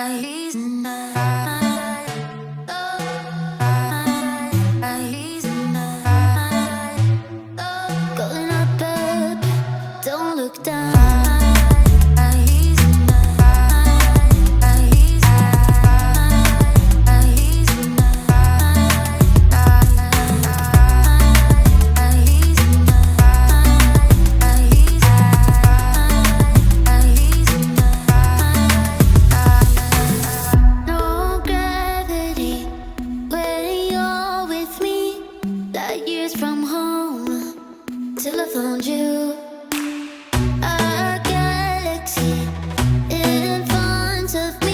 Going up, up, don't look down. No gravity when you're with me. Light years from home till I found you. A galaxy in front of me.